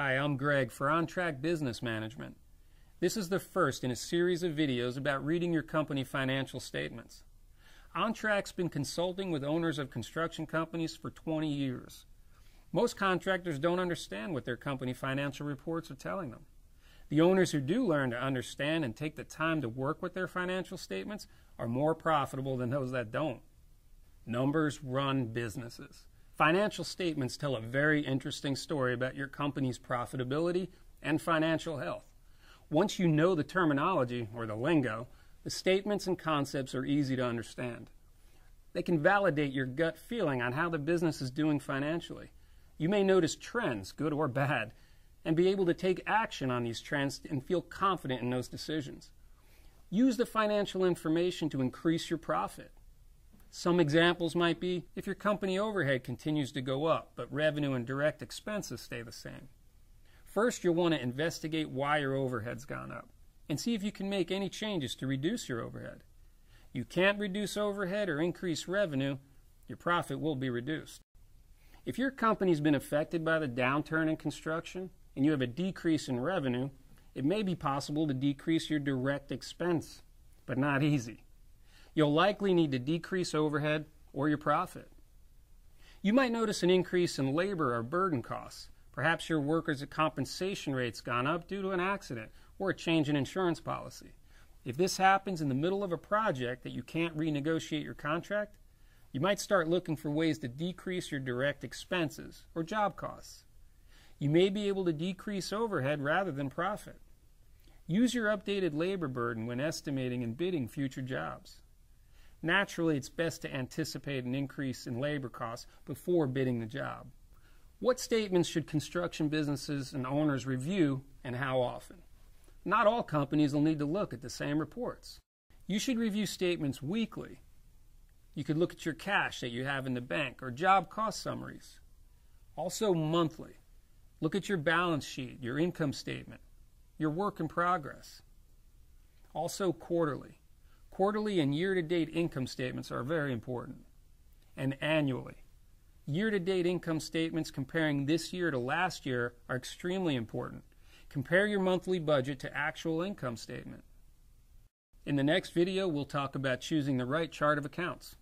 Hi, I'm Greg for On Track Business Management. This is the first in a series of videos about reading your company financial statements. On Track's been consulting with owners of construction companies for 20 years. Most contractors don't understand what their company financial reports are telling them. The owners who do learn to understand and take the time to work with their financial statements are more profitable than those that don't. Numbers run businesses. Financial statements tell a very interesting story about your company's profitability and financial health. Once you know the terminology, or the lingo, the statements and concepts are easy to understand. They can validate your gut feeling on how the business is doing financially. You may notice trends, good or bad, and be able to take action on these trends and feel confident in those decisions. Use the financial information to increase your profit. Some examples might be if your company overhead continues to go up, but revenue and direct expenses stay the same. First, you'll want to investigate why your overhead's gone up and see if you can make any changes to reduce your overhead. You can't reduce overhead or increase revenue, your profit will be reduced. If your company's been affected by the downturn in construction and you have a decrease in revenue, it may be possible to decrease your direct expense, but not easy. You'll likely need to decrease overhead or your profit. You might notice an increase in labor or burden costs. Perhaps your workers' compensation rate's gone up due to an accident or a change in insurance policy. If this happens in the middle of a project that you can't renegotiate your contract, you might start looking for ways to decrease your direct expenses or job costs. You may be able to decrease overhead rather than profit. Use your updated labor burden when estimating and bidding future jobs. Naturally, it's best to anticipate an increase in labor costs before bidding the job. What statements should construction businesses and owners review, and how often? Not all companies will need to look at the same reports. You should review statements weekly. You could look at your cash that you have in the bank or job cost summaries. Also monthly. Look at your balance sheet, your income statement, your work in progress. Also quarterly. Quarterly and year-to-date income statements are very important. And annually. Year-to-date income statements comparing this year to last year are extremely important. Compare your monthly budget to actual income statement. In the next video, we'll talk about choosing the right chart of accounts.